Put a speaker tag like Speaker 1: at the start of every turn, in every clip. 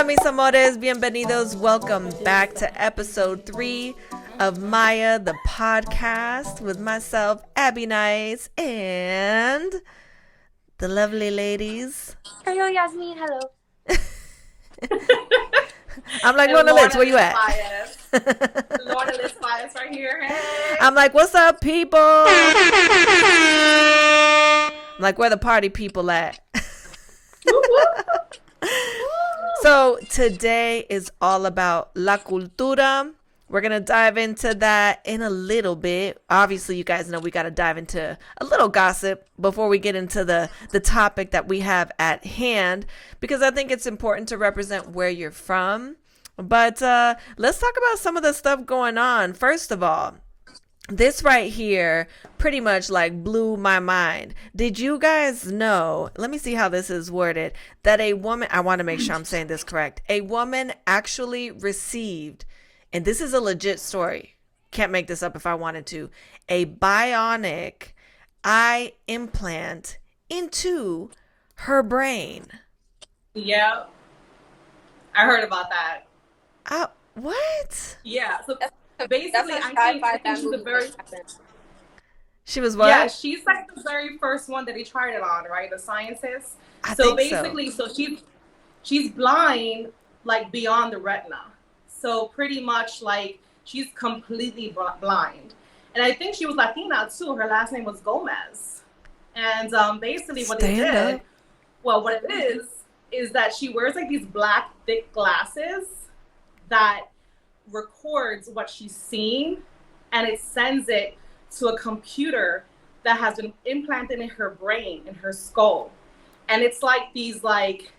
Speaker 1: mis amores, bienvenidos. Welcome back to episode 3 of MIYA, the podcast, with myself, Abbie Knights, and the lovely ladies.
Speaker 2: Ariel Yasmine, hello.
Speaker 1: I'm like, Lornalitz, where you at?
Speaker 3: Lornalitz Baez right here. Hey.
Speaker 1: I'm like, what's up, people? I'm like, where the party people at? So today is all about La Cultura. We're going to dive into that in a little bit. Obviously, you guys know we got to dive into a little gossip before we get into the topic that we have at hand, because I think it's important to represent where you're from. But let's talk about some of the stuff going on. First of all, this right here pretty much like blew my mind. Did you guys know, let me see how this is worded, that a woman, I want to make sure I'm saying this correct, a woman actually received, and this is a legit story, can't make this up if I wanted to, a bionic eye implant into her brain.
Speaker 3: Yeah, I heard about that.
Speaker 1: What?
Speaker 3: Yeah, so basically, I think she's the very.
Speaker 1: She was what?
Speaker 3: Yeah, she's like the very first one that they tried it on, right? The scientist. So she's blind, like beyond the retina. So pretty much like she's completely blind. And I think she was Latina too. Her last name was Gomez. And basically what they did, well, what it is that she wears like these black thick glasses that records what she's seeing, and it sends it to a computer that has been implanted in her brain, in her skull. And it's like these like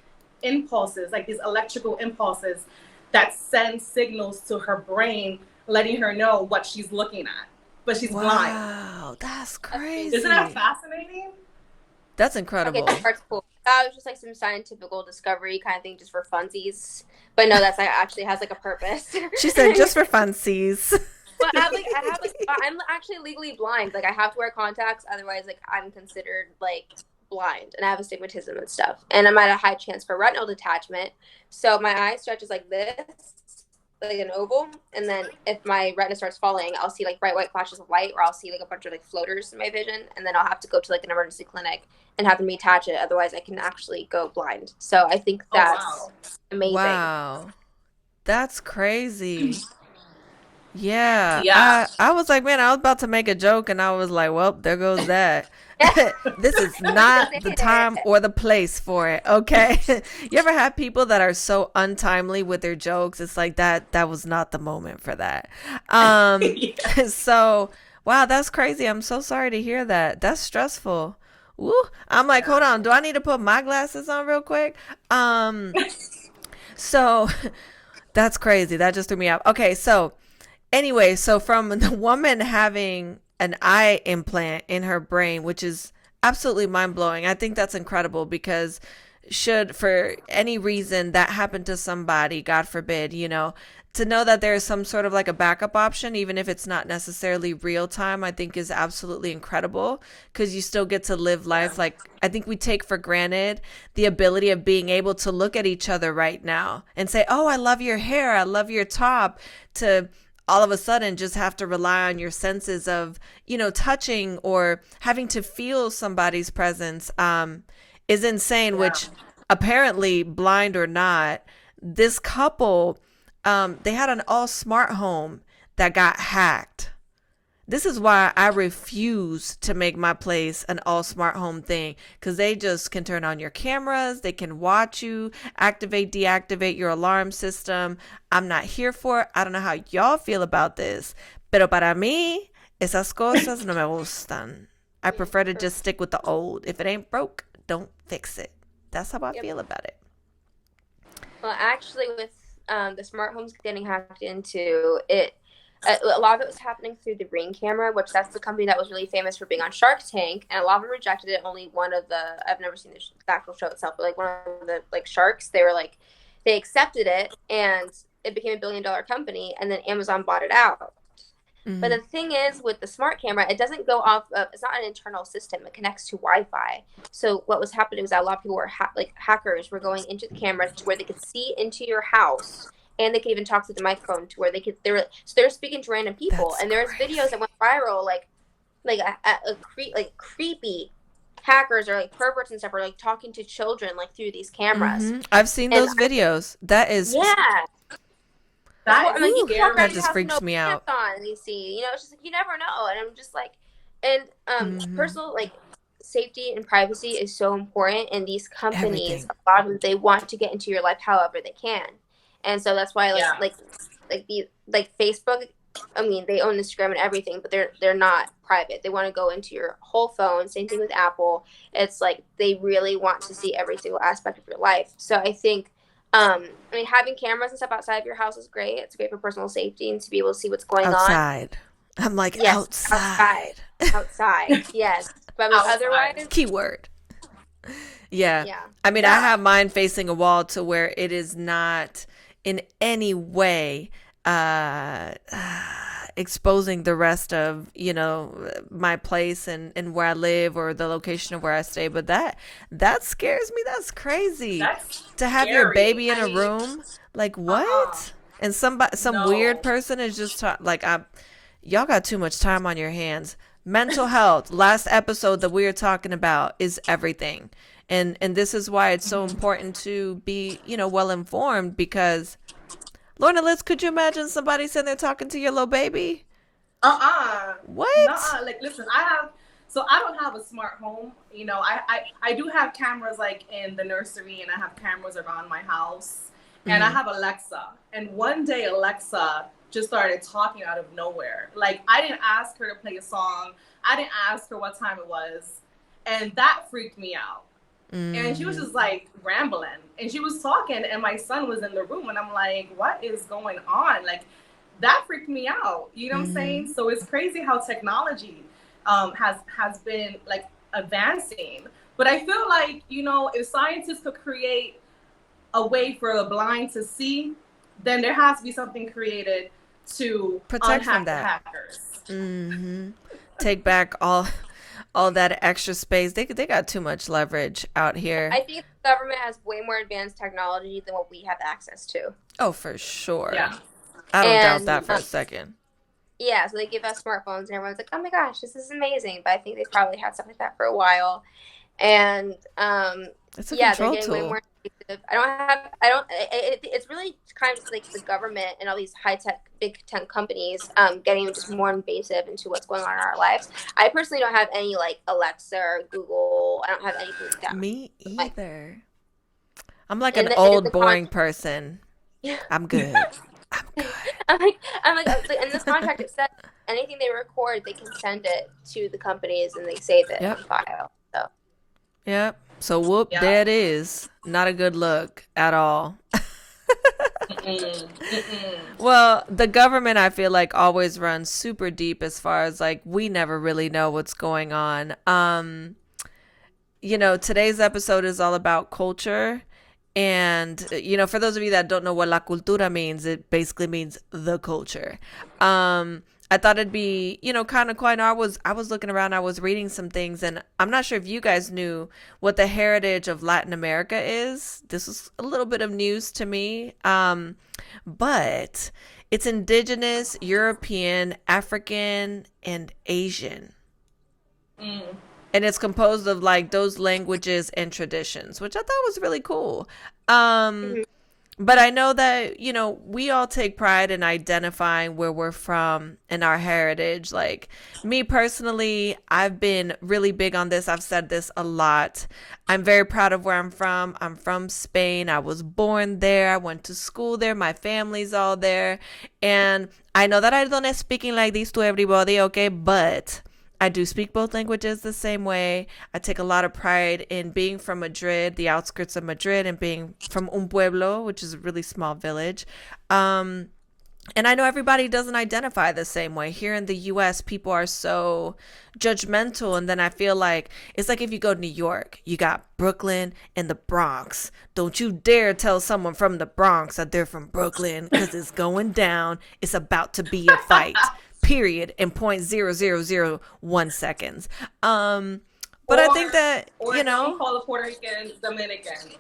Speaker 3: impulses, like these electrical impulses that send signals to her brain, letting her know what she's looking at. But she's blind.
Speaker 1: Wow, that's crazy.
Speaker 3: Isn't that fascinating?
Speaker 1: That's incredible.
Speaker 2: Okay, that's cool. That was just like some scientific discovery kind of thing, just for funsies. But no, that's like actually has like a purpose.
Speaker 1: She said just for funsies.
Speaker 2: But I'm actually legally blind. Like I have to wear contacts, otherwise like I'm considered like blind, and I have astigmatism and stuff. And I'm at a high chance for retinal detachment. So my eye stretches like this, like an oval, and then if my retina starts falling, I'll see like bright white flashes of light, or I'll see like a bunch of like floaters in my vision, and then I'll have to go to like an emergency clinic and have them retouch it. Otherwise, I can actually go blind. So I think that's amazing.
Speaker 1: Wow, that's crazy. Yeah. I was like, man, I was about to make a joke, and I was like, well, there goes that. This is not the time or the place for it, okay? You ever have people that are so untimely with their jokes? It's like that was not the moment for that. So, wow, that's crazy. I'm so sorry to hear that. That's stressful. Woo. I'm like, hold on, do I need to put my glasses on real quick? So that's crazy. That just threw me out. Okay, so anyway, so from the woman having an eye implant in her brain, which is absolutely mind-blowing. I think that's incredible, because should for any reason that happen to somebody, God forbid, to know that there's some sort of like a backup option, even if it's not necessarily real time, I think is absolutely incredible, because you still get to live life. Like, I think we take for granted the ability of being able to look at each other right now and say, oh, I love your hair, I love your top, to all of a sudden just have to rely on your senses of, touching or having to feel somebody's presence is insane, which apparently, blind or not, this couple, they had an all smart home that got hacked. This is why I refuse to make my place an all smart home thing, because they just can turn on your cameras. They can watch you, activate, deactivate your alarm system. I'm not here for it. I don't know how y'all feel about this, pero para mí, esas cosas no me gustan. I prefer to just stick with the old. If it ain't broke, don't fix it. That's how I feel about it.
Speaker 2: Well, actually, with the smart homes getting hacked into it, a lot of it was happening through the Ring camera, which that's the company that was really famous for being on Shark Tank, and a lot of them rejected it. Only one of I've never seen the actual show itself, but like one of the like sharks, they accepted it, and it became $1 billion company, and then Amazon bought it out. But the thing is, with the smart camera, it doesn't go off of, it's not an internal system. It connects to Wi-Fi. So what was happening was that a lot of people were hackers were going into the cameras to where they could see into your house, and they could even talk to the microphone to where they're speaking to random people.
Speaker 1: That's
Speaker 2: and there's videos that went viral, like creepy hackers or like perverts and stuff are like talking to children like through these cameras.
Speaker 1: I've seen those videos. That is that just freaks me out.
Speaker 2: On, you see, you know, it's just like you never know, and I'm just like, and personal like safety and privacy is so important, and these companies, a lot of them, they want to get into your life however they can, and so that's why like Facebook. I mean, they own Instagram and everything, but they're not private. They want to go into your whole phone. Same thing with Apple. It's like they really want to see every single aspect of your life. So I think, I mean, having cameras and stuff outside of your house is great. It's great for personal safety and to be able to see what's going
Speaker 1: on. I'm like, yes, outside.
Speaker 2: Yes. But otherwise,
Speaker 1: keyword. Yeah. I mean, I have mine facing a wall to where it is not in any way exposing the rest of, you know, my place and where I live or the location of where I stay. But that scares me. That's crazy. To have your baby in a room. Like, what? And some weird person is just y'all got too much time on your hands. Mental health, last episode that we were talking about, is everything. And this is why it's so important to be, you know, well informed, because Lornalitz, could you imagine somebody sitting there talking to your little baby? What?
Speaker 3: Like, listen, I don't have a smart home. You know, I do have cameras like in the nursery, and I have cameras around my house, and I have Alexa. And one day Alexa just started talking out of nowhere. Like, I didn't ask her to play a song. I didn't ask her what time it was. And that freaked me out. And she was just like rambling, and she was talking, and my son was in the room, and I'm like, what is going on? Like, that freaked me out. You know what I'm saying? So it's crazy how technology has been like advancing. But I feel like, you know, if scientists could create a way for the blind to see, then there has to be something created to
Speaker 1: protect
Speaker 3: unhack
Speaker 1: from that.
Speaker 3: The hackers.
Speaker 1: Take back all that extra space. They got too much leverage out here.
Speaker 2: I think the government has way more advanced technology than what we have access to.
Speaker 1: Oh, for sure.
Speaker 3: Yeah.
Speaker 1: I don't doubt that for a second.
Speaker 2: Yeah, so they give us smartphones, and everyone's like, oh my gosh, this is amazing. But I think they've probably had stuff like that for a while. And
Speaker 1: it's a
Speaker 2: they're
Speaker 1: control
Speaker 2: getting way
Speaker 1: tool.
Speaker 2: more invasive. It's really kind of like the government and all these high-tech, big tech companies getting just more invasive into what's going on in our lives. I personally don't have any like Alexa or Google. I don't have anything like that.
Speaker 1: Me either. I'm like an old, boring person. I'm good.
Speaker 2: I'm like, in this contract it says anything they record, they can send it to the companies and they save it on file. So.
Speaker 1: Yep. So there it is. Not a good look at all. Well, the government, I feel like, always runs super deep as far as like we never really know what's going on. You know, today's episode is all about culture. And, you know, for those of you that don't know what la cultura means, it basically means the culture. I thought it'd be, you know, kind of quite. I was looking around, I was reading some things, and I'm not sure if you guys knew what the heritage of Latin America is. This is a little bit of news to me. But it's indigenous, European, African, and Asian. And it's composed of like those languages and traditions, which I thought was really cool. But I know that, you know, we all take pride in identifying where we're from and our heritage. Like me personally, I've been really big on this. I've said this a lot. I'm very proud of where I'm from. I'm from Spain. I was born there. I went to school there. My family's all there. And I know that I don't speaking like this to everybody, okay? But I do speak both languages the same way. I take a lot of pride in being from Madrid, the outskirts of Madrid, and being from un pueblo, which is a really small village. And I know everybody doesn't identify the same way. Here in the U.S., people are so judgmental. And then I feel like it's like if you go to New York, you got Brooklyn and the Bronx. Don't you dare tell someone from the Bronx that they're from Brooklyn, because it's going down. It's about to be a fight. period in 0.0001 seconds. But
Speaker 3: or,
Speaker 1: I think that,
Speaker 3: don't call a Puerto Rican Dominican.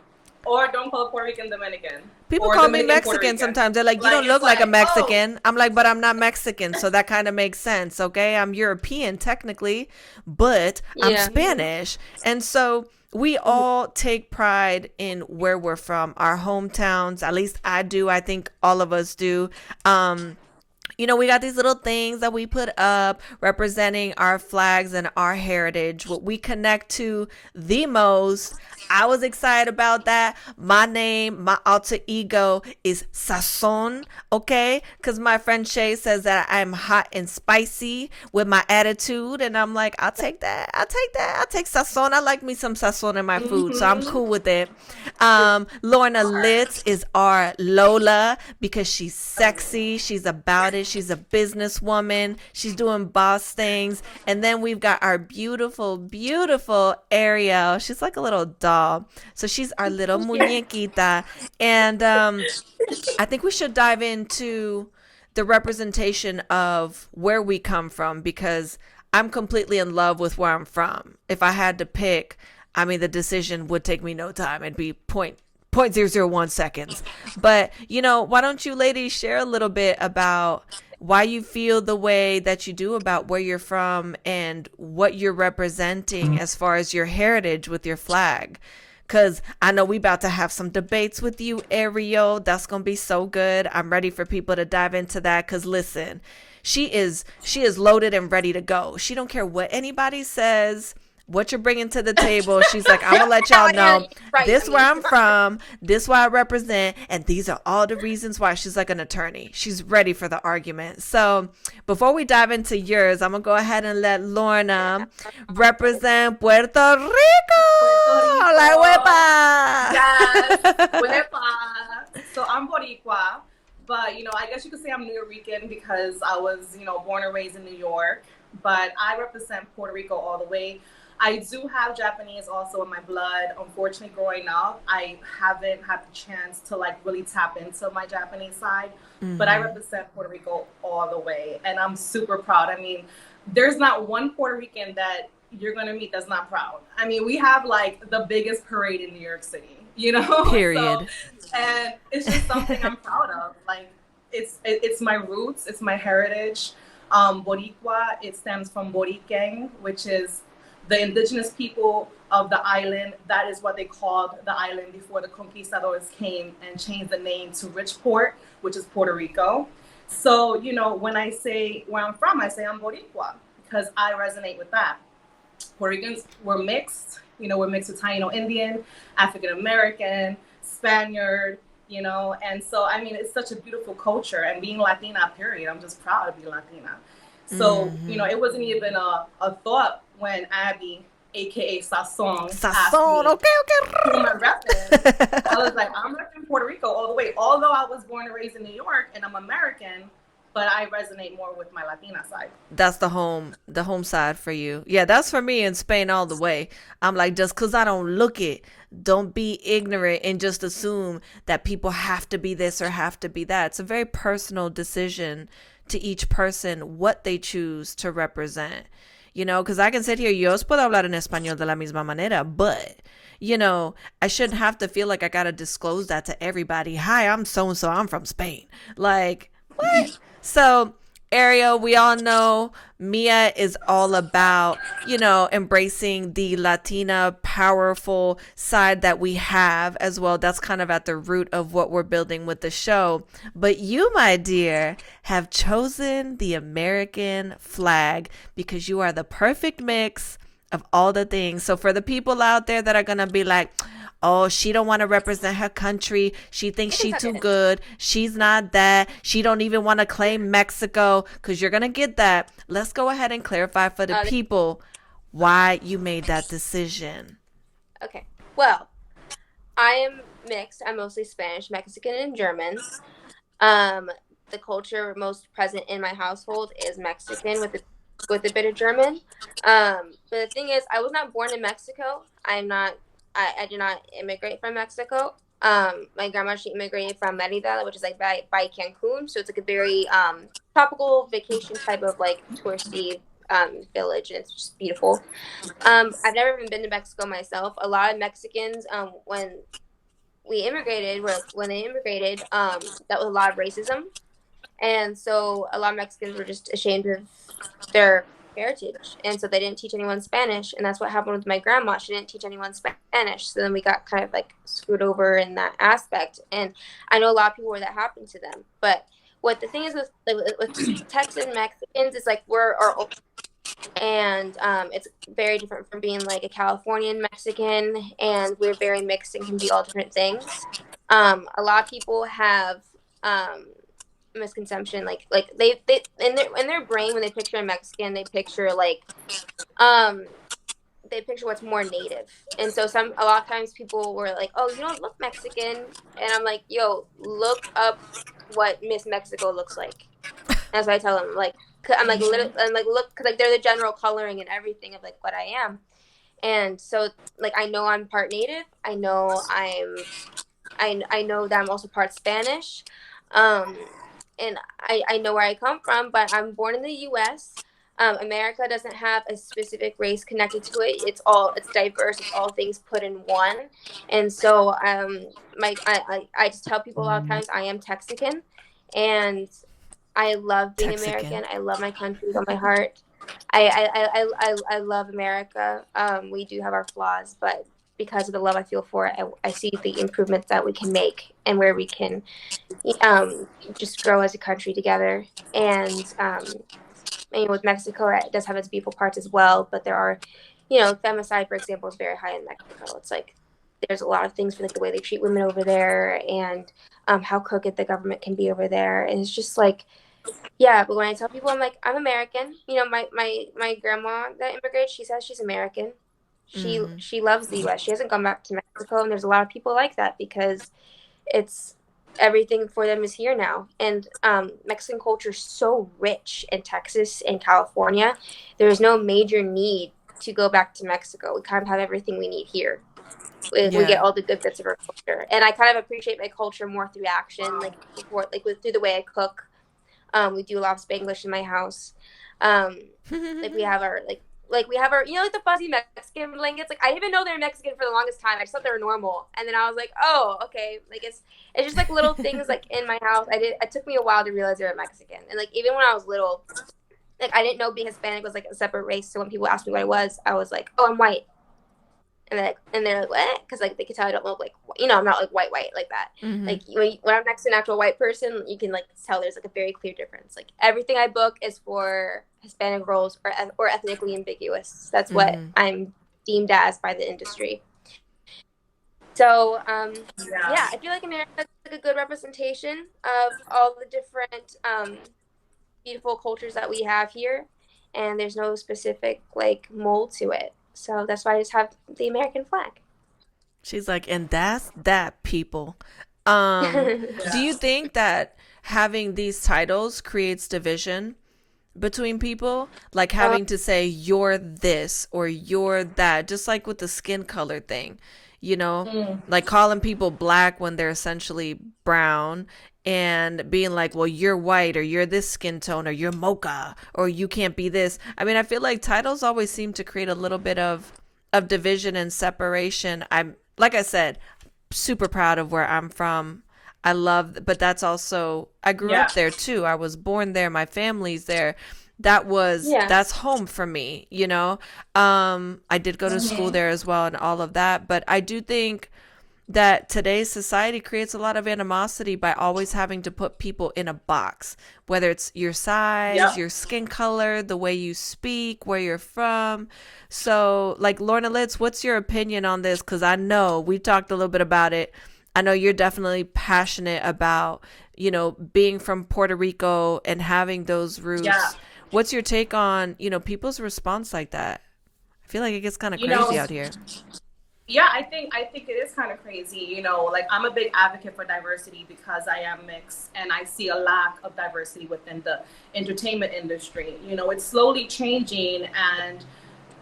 Speaker 3: Or don't call a Puerto Rican Dominican.
Speaker 1: People
Speaker 3: or
Speaker 1: call
Speaker 3: Dominican
Speaker 1: me Mexican sometimes. They're like, you don't look like a Mexican. I'm like, but I'm not Mexican. So that kind of makes sense. Okay. I'm European technically, but I'm Spanish. And so we all take pride in where we're from, our hometowns. At least I do. I think all of us do. We got these little things that we put up representing our flags and our heritage, what we connect to the most. I was excited about that. My name, my alter ego is Sazon, okay? Because my friend Shay says that I'm hot and spicy with my attitude. And I'm like, I'll take that. I'll take Sazon. I like me some Sazon in my food, so I'm cool with it. Lornalitz is our Lola because she's sexy. She's about it. She's a businesswoman. She's doing boss things. And then we've got our beautiful, beautiful Ariel. She's like a little doll. So she's our little muñequita. And I think we should dive into the representation of where we come from, because I'm completely in love with where I'm from. If I had to pick, I mean, the decision would take me no time. It'd be 0.001 seconds. But, why don't you ladies share a little bit about why you feel the way that you do about where you're from and what you're representing as far as your heritage with your flag. Because I know we about to have some debates with you, Ariel. That's going to be so good. I'm ready for people to dive into that because, listen, she is loaded and ready to go. She don't care what anybody says, what you're bringing to the table. She's like, I'm going to let y'all know this where I'm from, this where I represent, and these are all the reasons why. She's like an attorney. She's ready for the argument. So before we dive into yours, I'm going to go ahead and let Lorna represent Puerto Rico. La huepa.
Speaker 3: Yes, huepa. So I'm Boricua, but, I guess you could say I'm Nuyorican because I was, born and raised in New York, but I represent Puerto Rico all the way. I do have Japanese also in my blood. Unfortunately, growing up, I haven't had the chance to really tap into my Japanese side, but I represent Puerto Rico all the way. And I'm super proud. I mean, there's not one Puerto Rican that you're going to meet that's not proud. I mean, we have the biggest parade in New York City,
Speaker 1: Period.
Speaker 3: So, and it's just something I'm proud of. It's my roots. It's my heritage. Boricua, it stems from Boriquen, which is the indigenous people of the island. That is what they called the island before the conquistadors came and changed the name to Richport, which is Puerto Rico. So, when I say where I'm from, I say I'm Boricua because I resonate with that. Puerto Ricans, we're mixed. We're mixed with Taino Indian, African American, Spaniard, and so, I mean, it's such a beautiful culture. And being Latina, period, I'm just proud to be Latina. So, it wasn't even a thought when Abbie, aka Sazon, asked me who am I repping. I was like, I'm repping Puerto Rico all the way. Although I was born and raised in New York and I'm American, but I resonate more with my Latina side.
Speaker 1: That's the home side for you. Yeah, that's for me in Spain all the way. I'm like, just because I don't look it, don't be ignorant and just assume that people have to be this or have to be that. It's a very personal decision to each person what they choose to represent. Because I can sit here, yo puedo hablar en español de la misma manera, but, I shouldn't have to feel like I got to disclose that to everybody. Hi, I'm so-and-so, I'm from Spain. Like, what? So, Ariel, we all know MIYA is all about, embracing the Latina powerful side that we have as well. That's kind of at the root of what we're building with the show. But you, my dear, have chosen the American flag because you are the perfect mix of all the things. So for the people out there that are going to be like, oh, she don't want to represent her country. She thinks she's too good. She's not that. She don't even want to claim Mexico, because you're going to get that. Let's go ahead and clarify for the people why you made that decision.
Speaker 2: Okay. Well, I am mixed. I'm mostly Spanish, Mexican, and German. The culture most present in my household is Mexican with a bit of German. But the thing is, I was not born in Mexico. I did not immigrate from Mexico. My grandma, she immigrated from Merida, which is like by Cancun, so it's like a very tropical vacation type of like touristy village, and it's just beautiful. I've never even been to Mexico myself. A lot of Mexicans, when we immigrated, when they immigrated, that was a lot of racism, and so a lot of Mexicans were just ashamed of their heritage, and so they didn't teach anyone Spanish, and that's what happened with my grandma. She didn't teach anyone Spanish, so then we got kind of like screwed over in that aspect. And I know a lot of people where that happened to them, but what the thing is with Texan Mexicans is like we're our own, and it's very different from being like a Californian Mexican, and we're very mixed and can be all different things. A lot of people have misconception, like they in their brain when they picture a Mexican, um they picture what's more native. And so a lot of times people were like, oh, you don't look Mexican, and I'm like, yo, look up what Miss Mexico looks like. That's what I tell them. Like, I'm like, I'm like, look, because like they're the general coloring and everything of like what I am. And so like I know I'm part native. I know that I'm also part Spanish. um and I know where I come from, but I'm born in the U.S. America doesn't have a specific race connected to it. It's diverse. It's all things put in one. And so I just tell people a lot of times I am Texican, and I love being
Speaker 1: Texican.
Speaker 2: American. I love my country with all my heart. I love America. We do have our flaws, but because of the love I feel for it, I see the improvements that we can make and where we can just grow as a country together. And with Mexico, it does have its beautiful parts as well, but there are, femicide, for example, is very high in Mexico. It's like there's a lot of things for like the way they treat women over there, and how crooked the government can be over there. And it's just like, yeah, but when I tell people I'm like, I'm American, my grandma that immigrated, she says she's American. She loves the US. She hasn't gone back to Mexico, and there's a lot of people like that because it's everything for them is here now. And Mexican culture is so rich in Texas and California. There's no major need to go back to Mexico. We kind of have everything we need here. We get all the good bits of our culture, and I kind of appreciate my culture more through action, through the way I cook. We do a lot of Spanglish in my house. Like we have our we have our like the fuzzy Mexican blankets. Like I didn't even know they were Mexican for the longest time. I just thought they were normal, and then I was like, oh, okay. Like it's just like little things like in my house. It took me a while to realize they were Mexican, and like even when I was little, like I didn't know being Hispanic was like a separate race. So when people asked me what I was like, oh, I'm white. And they're like, what? Because like they can tell I don't look like, I'm not like white like that.
Speaker 1: Mm-hmm.
Speaker 2: Like when I'm next to an actual white person, you can like tell there's like a very clear difference. Like everything I book is for Hispanic roles or ethnically ambiguous. That's what I'm deemed as by the industry. So yeah, I feel like America is like a good representation of all the different beautiful cultures that we have here, and there's no specific like mold to it. So that's why I just have the American flag.
Speaker 1: She's like, and that's that, people. Do you think that having these titles creates division between people? Like having to say you're this or you're that, just like with the skin color thing, like calling people black when they're essentially brown, and being like, well, you're white, or you're this skin tone, or you're mocha, or you can't be this. I mean, I feel like titles always seem to create a little bit of division and separation. I'm, like I said, super proud of where I'm from. I love, but that's also, I grew up there too. I was born there. My family's there. That's home for me, I did go to school there as well and all of that. But I do think that today's society creates a lot of animosity by always having to put people in a box, whether it's your size, your skin color, the way you speak, where you're from. So like Lornalitz, what's your opinion on this? Because I know we talked a little bit about it. I know you're definitely passionate about, being from Puerto Rico and having those roots. Yeah. What's your take on, people's response like that? I feel like it gets kind of crazy out here.
Speaker 3: Yeah, I think it is kind of crazy. Like I'm a big advocate for diversity because I am mixed, and I see a lack of diversity within the entertainment industry. It's slowly changing,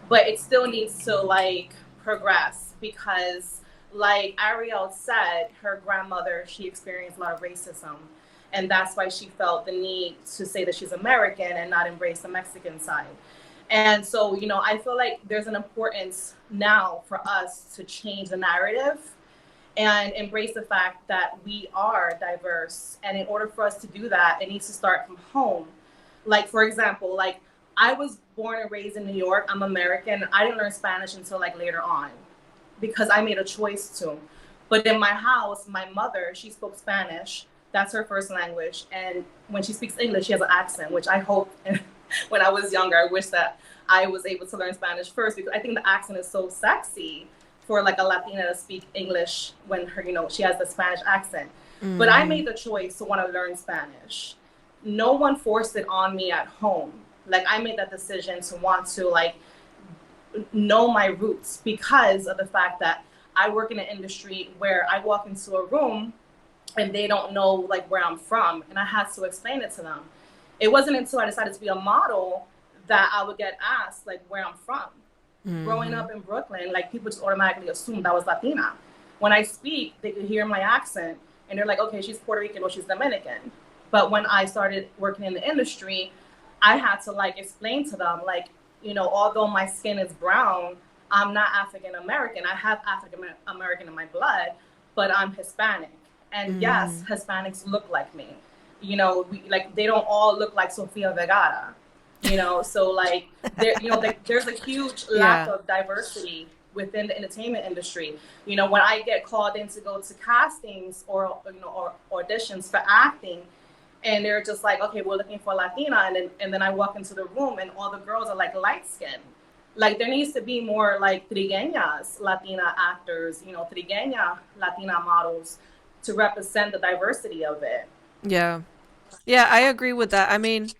Speaker 3: but it still needs to like progress because like Ariel said, her grandmother, she experienced a lot of racism. And that's why she felt the need to say that she's American and not embrace the Mexican side. And so, you know, I feel like there's an importance now for us to change the narrative and embrace the fact that we are diverse. And in order for us to do that, it needs to start from home. Like, for example, like I was born and raised in New York. I'm American. I didn't learn Spanish until like later on because I made a choice to. But in my house, my mother, she spoke Spanish. That's her first language. And when she speaks English, she has an accent, which I hope when I was younger, I wish that I was able to learn Spanish first because I think the accent is so sexy for like a Latina to speak English when her, you know, she has the Spanish accent. Mm. But I made the choice to want to learn Spanish. No one forced it on me at home. Like I made that decision to want to like know my roots because of the fact that I work in an industry where I walk into a room and they don't know like where I'm from, and I had to explain it to them. It wasn't until I decided to be a model that I would get asked like where I'm from. Mm-hmm. Growing up in Brooklyn, like people just automatically assumed I was Latina. When I speak, they could hear my accent and they're like, okay, she's Puerto Rican or she's Dominican. But when I started working in the industry, I had to like explain to them, like, you know, although my skin is brown, I'm not African American. I have African American in my blood, but I'm Hispanic. And yes, Hispanics look like me. You know, like they don't all look like Sofia Vergara. You know, so like there, you know, there's a huge lack of diversity within the entertainment industry. You know, when I get called in to go to castings or you know or auditions for acting, and they're just like, okay, we're looking for Latina, and then I walk into the room and all the girls are like light skinned. Like there needs to be more like trigueñas Latina actors, you know, trigueña Latina models to represent the diversity of it.
Speaker 1: Yeah. Yeah, I agree with that. I mean,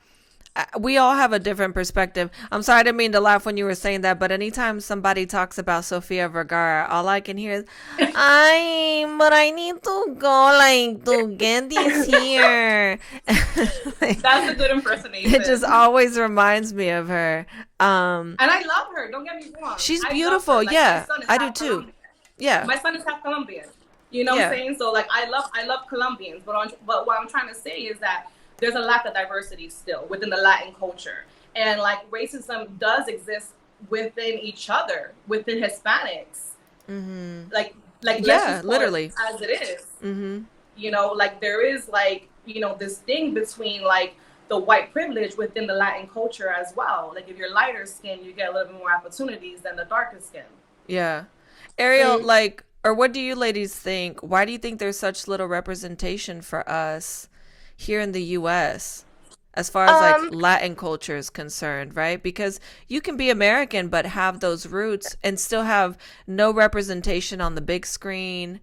Speaker 1: we all have a different perspective. I'm sorry, I didn't mean to laugh when you were saying that, but anytime somebody talks about Sofia Vergara, all I can hear is, but I need to go, like, to get this here.
Speaker 3: Like, that's a good impersonation.
Speaker 1: It just always reminds me of her.
Speaker 3: And I love her, don't get me wrong.
Speaker 1: She's beautiful, like, yeah, I do too.
Speaker 3: Colombian.
Speaker 1: Yeah.
Speaker 3: My son is half Colombian. You know what I'm saying? So, like, I love Colombians, but what I'm trying to say is that there's a lack of diversity still within the Latin culture. And like racism does exist within each other, within Hispanics. Mm-hmm. Like yeah, literally as it is. Mm-hmm. You know, like there is like, you know, this thing between like the white privilege within the Latin culture as well. Like if you're lighter skin, you get a little bit more opportunities than the darker skin.
Speaker 1: Yeah. Ariel, like, or what do you ladies think? Why do you think there's such little representation for us here in the US as far as like Latin culture is concerned, right? Because you can be American but have those roots and still have no representation on the big screen.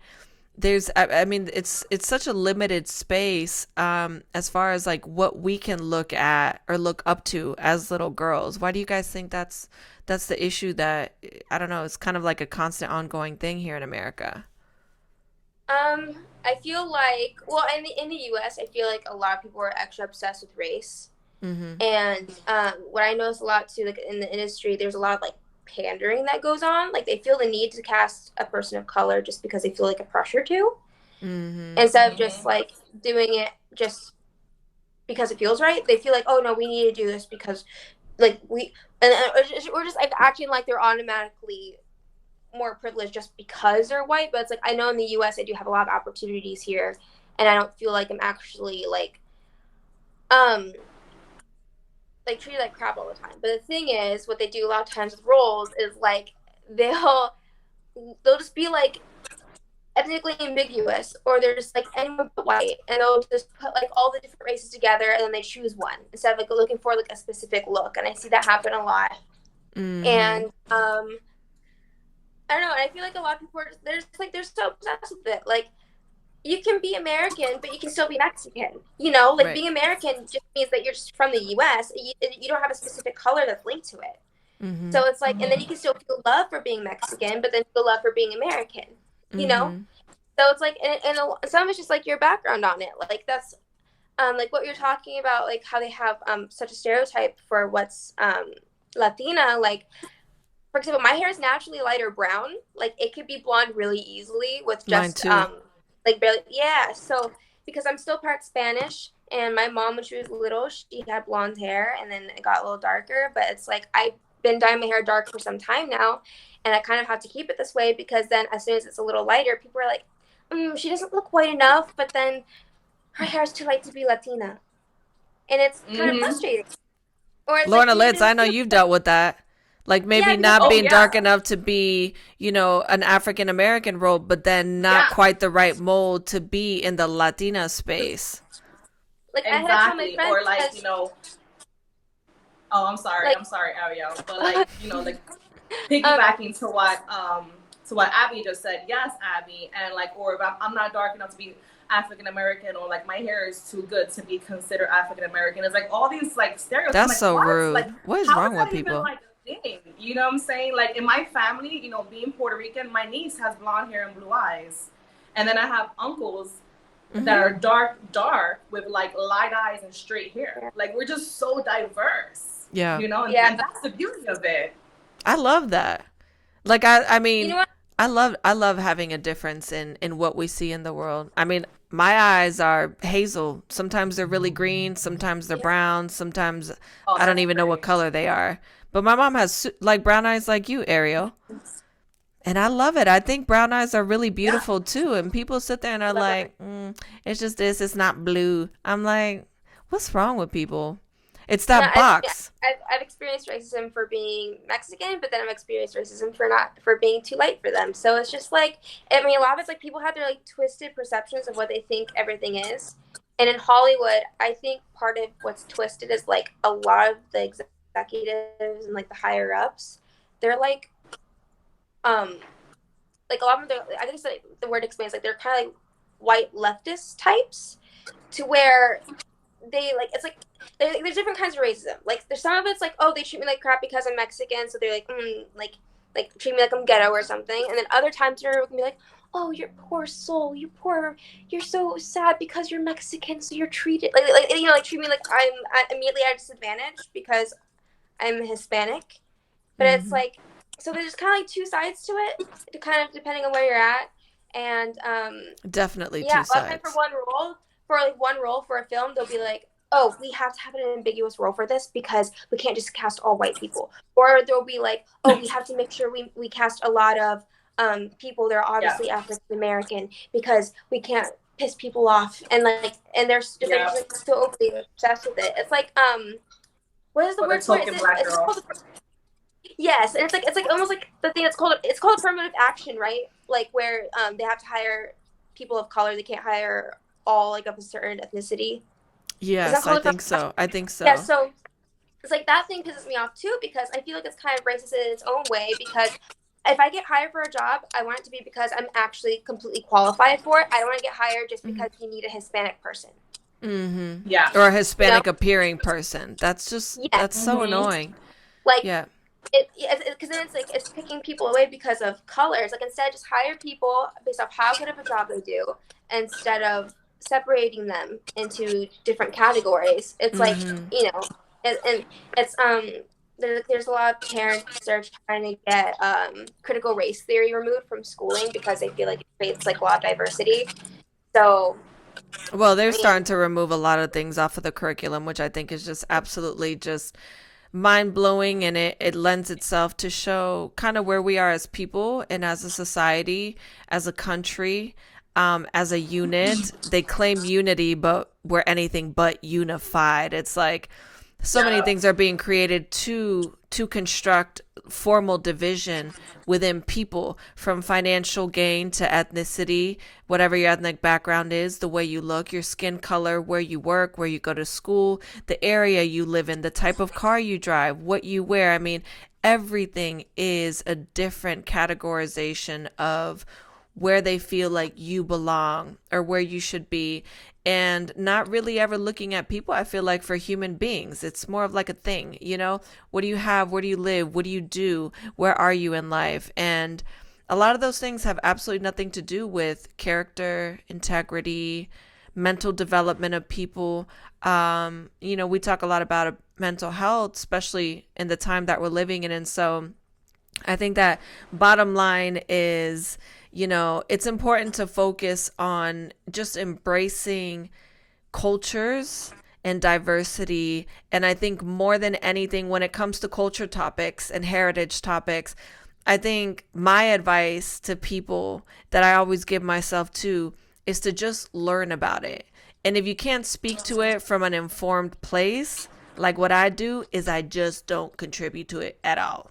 Speaker 1: There's, I mean, it's such a limited space as far as like what we can look at or look up to as little girls. Why do you guys think that's the issue that, I don't know, it's kind of like a constant ongoing thing here in America?
Speaker 2: I feel like, well, in the U.S., I feel like a lot of people are extra obsessed with race. Mm-hmm. And what I notice a lot, too, like in the industry, there's a lot of, like, pandering that goes on. Like, they feel the need to cast a person of color just because they feel like a pressure to. Mm-hmm. Instead of just, like, doing it just because it feels right. They feel like, oh, no, we need to do this because, like, we're just, like, acting like they're automatically more privileged just because they're white. But it's like, I know in the US I do have a lot of opportunities here, and I don't feel like I'm actually like treated like crap all the time. But the thing is, what they do a lot of times with roles is like they'll just be like ethnically ambiguous, or they're just like anyone but white, and they'll just put like all the different races together and then they choose one instead of like looking for like a specific look. And I see that happen a lot. And I don't know, and I feel like a lot of people they're so obsessed with it. Like, you can be American, but you can still be Mexican. You know, like right. Being American just means that you're just from the U.S. You don't have a specific color that's linked to it. Mm-hmm. So it's like, and then you can still feel love for being Mexican, but then feel love for being American. You know, so it's like, and some of it's just like your background on it. Like that's, like what you're talking about, like how they have such a stereotype for what's Latina, like. for example, my hair is naturally lighter brown. Like it could be blonde really easily with
Speaker 1: Mine
Speaker 2: just
Speaker 1: too.
Speaker 2: like barely, yeah. So because I'm still part Spanish, and my mom when she was little, she had blonde hair, and then it got a little darker. But it's like I've been dyeing my hair dark for some time now, and I kind of have to keep it this way because then as soon as it's a little lighter, people are like, she doesn't look white enough, but then her hair is too light to be Latina, and it's kind of frustrating. Or it's like
Speaker 1: Lornalitz, I know you've dealt with that. Like maybe
Speaker 2: yeah, because
Speaker 1: not
Speaker 3: Oh
Speaker 1: being dark
Speaker 3: yeah,
Speaker 1: enough to be, an African American role, but then not
Speaker 3: yeah,
Speaker 1: quite the right mold to be in the Latina space.
Speaker 2: like I had to tell my
Speaker 3: exactly.
Speaker 2: friends
Speaker 3: Or like,
Speaker 2: because
Speaker 3: oh,
Speaker 2: like
Speaker 3: I'm sorry, Ariel, but like, like piggybacking to what Abbie just said. Yes, Abbie, and like, or if I'm not dark enough to be African American, or like my hair is too good to be considered African American. It's like all these like stereotypes. I'm
Speaker 1: That's
Speaker 3: like,
Speaker 1: so
Speaker 3: what? Like,
Speaker 1: rude. What is
Speaker 3: how is
Speaker 1: wrong with
Speaker 3: that even
Speaker 1: people?
Speaker 3: like a thing? You know what I'm saying? Like in my family, being Puerto Rican, my niece has blonde hair and blue eyes, and then I have uncles that
Speaker 1: Hmm.
Speaker 3: are dark with like light eyes and straight hair. Like we're just so diverse,
Speaker 1: Yeah.
Speaker 3: and,
Speaker 2: yeah,
Speaker 3: and that's the beauty of it.
Speaker 1: I love that. Like I
Speaker 2: you
Speaker 1: mean,
Speaker 2: know what?
Speaker 1: I love having a difference in what we see in the world. I mean, my eyes are hazel. Sometimes they're really green, sometimes they're
Speaker 2: Yeah.
Speaker 1: brown, sometimes
Speaker 3: Oh,
Speaker 1: I don't
Speaker 3: that's
Speaker 1: even know what
Speaker 3: pretty.
Speaker 1: color they are. But my mom has like brown eyes like you, Ariel. And I love it. I think brown eyes are really
Speaker 3: Yeah.
Speaker 1: beautiful too. And people sit there and are
Speaker 2: Whatever.
Speaker 1: like, it's just this, it's not blue. I'm like, what's wrong with people? It's
Speaker 2: No,
Speaker 1: that box.
Speaker 2: I've experienced racism for being Mexican, but then I've experienced racism for being too light for them. So it's just like, I mean, a lot of it's like people have their like twisted perceptions of what they think everything is. And in Hollywood, I think part of what's twisted is like a lot of the executives and like the higher ups, they're um like a lot of them, I think it's like the word explains like they're kind of like white leftist types to where they like it's like there's different kinds of racism. Like there's some of it's like, oh, they treat me like crap because I'm Mexican, so they're like like treat me like I'm ghetto or something. And then other times they're gonna be like, oh, you poor soul, you're so sad because you're Mexican, so you're treated like treat me like I'm immediately at a disadvantage because I'm Hispanic. But it's
Speaker 1: Hmm.
Speaker 2: like so there's kind of like two sides to it, kind of depending on where you're at. And
Speaker 1: Definitely
Speaker 2: yeah,
Speaker 1: two
Speaker 2: a lot of time
Speaker 1: sides.
Speaker 2: for like one role for a film, they'll be like, "Oh, we have to have an ambiguous role for this because we can't just cast all white people." Or they'll be like, "Oh, we have to make sure we cast a lot of people that are
Speaker 3: Yeah.
Speaker 2: obviously African American because we can't piss people off." And like, and they're
Speaker 3: Yeah.
Speaker 2: just like so overly obsessed with it. It's like what is the
Speaker 3: For the
Speaker 2: word for it?
Speaker 3: token black
Speaker 2: It's
Speaker 3: girl.
Speaker 2: called yes, and it's like almost like the thing it's called affirmative action, right? Like where they have to hire people of color. They can't hire all like of a certain ethnicity. Is that
Speaker 1: Yes, I
Speaker 2: called
Speaker 1: think
Speaker 2: affirmative action?
Speaker 1: so. I think
Speaker 2: Yeah.
Speaker 1: so.
Speaker 2: So it's like that thing pisses me off too because I feel like it's kind of racist in its own way because if I get hired for a job, I want it to be because I'm actually completely qualified for it. I don't want to get hired just
Speaker 1: Hmm.
Speaker 2: because you need a Hispanic person.
Speaker 1: Hmm.
Speaker 3: Yeah.
Speaker 1: Or a
Speaker 2: You know?
Speaker 1: Hispanic appearing person.
Speaker 2: Yeah.
Speaker 1: That's so
Speaker 3: Mm-hmm.
Speaker 1: annoying.
Speaker 2: Like
Speaker 1: Yeah.
Speaker 2: because then it's like it's picking people away because of colors. Like instead, just hire people based off how good of a job they do, instead of separating them into different categories. It's like
Speaker 1: Hmm.
Speaker 2: and it's there's a lot of parents that are trying to get critical race theory removed from schooling because they feel like it creates like a lot of diversity. So
Speaker 1: Well, they're
Speaker 2: I mean,
Speaker 1: starting to remove a lot of things off of the curriculum, which I think is just absolutely just mind blowing, and it lends itself to show kind of where we are as people and as a society, as a country, as a unit. They claim unity, but we're anything but unified. It's like so many
Speaker 3: Yeah.
Speaker 1: things are being created to construct formal division within people, from financial gain to ethnicity, whatever your ethnic background is, the way you look, your skin color, where you work, where you go to school, the area you live in, the type of car you drive, what you wear. I mean, everything is a different categorization of where they feel like you belong or where you should be, and not really ever looking at people. I feel like for human beings it's more of like a thing, what do you have, where do you live, what do you do, where are you in life? And a lot of those things have absolutely nothing to do with character, integrity, mental development of people. We talk a lot about mental health, especially in the time that we're living in, and so I think that bottom line is, it's important to focus on just embracing cultures and diversity. And I think more than anything, when it comes to culture topics and heritage topics, I think my advice to people that I always give myself to is to just learn about it. And if you can't speak to it from an informed place, like what I do is I just don't contribute to it at all.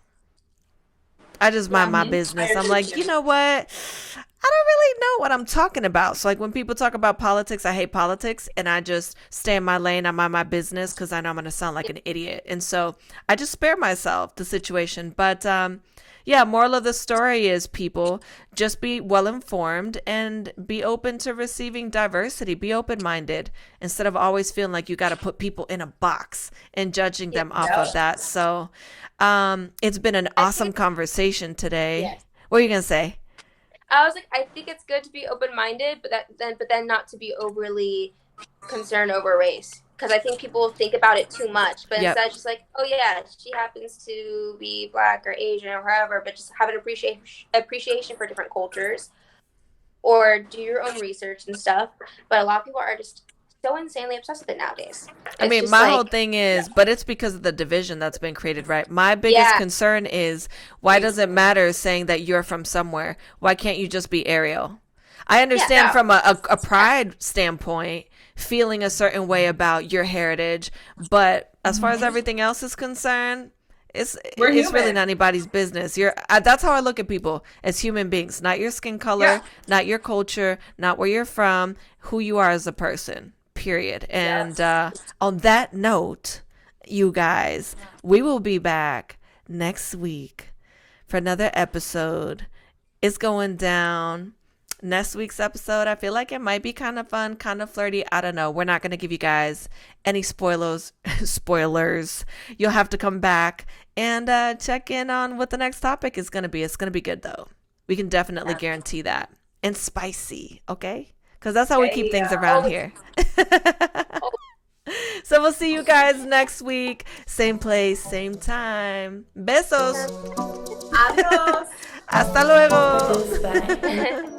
Speaker 1: I just mind my business. I'm like, you know what? I don't really know what I'm talking about. So like when people talk about politics, I hate politics and I just stay in my lane. I mind my business because I know I'm going to sound like an idiot. And so I just spare myself the situation. But yeah, moral of the story is, people, just be well informed and be open to receiving diversity. Be open-minded instead of always feeling like you got to put people in a box and judging them off of that. So it's been an awesome conversation today.
Speaker 2: Yes.
Speaker 1: What are you going to say?
Speaker 2: I was like, I think it's good to be open-minded, but then not to be overly concerned over race. Because I think people think about it too much, but instead just like, oh yeah, she happens to be Black or Asian or whoever, but just have an appreciation for different cultures, or do your own research and stuff. But a lot of people are just so insanely obsessed with it nowadays.
Speaker 1: I mean, my whole thing is, but it's because of the division that's been created, right? My biggest concern is, why does it matter saying that you're from somewhere? Why can't you just be Ariel? I understand from a pride standpoint, feeling a certain way about your heritage, but as far as everything else is concerned, it's really not anybody's business. That's how I look at people, as human beings, not your skin color, not your culture, not where you're from, who you are as a person, period. And on that note, you guys, we will be back next week for another episode. It's going down. Next week's episode, I feel like it might be kind of fun, kind of flirty. I don't know. We're not going to give you guys any spoilers. You'll have to come back and check in on what the next topic is going to be. It's going to be good, though. We can definitely guarantee that. And spicy, okay? Because that's how we keep things around here. So we'll see you guys next week. Same place, same time. Besos.
Speaker 3: Adios.
Speaker 1: Hasta luego.
Speaker 2: Bye.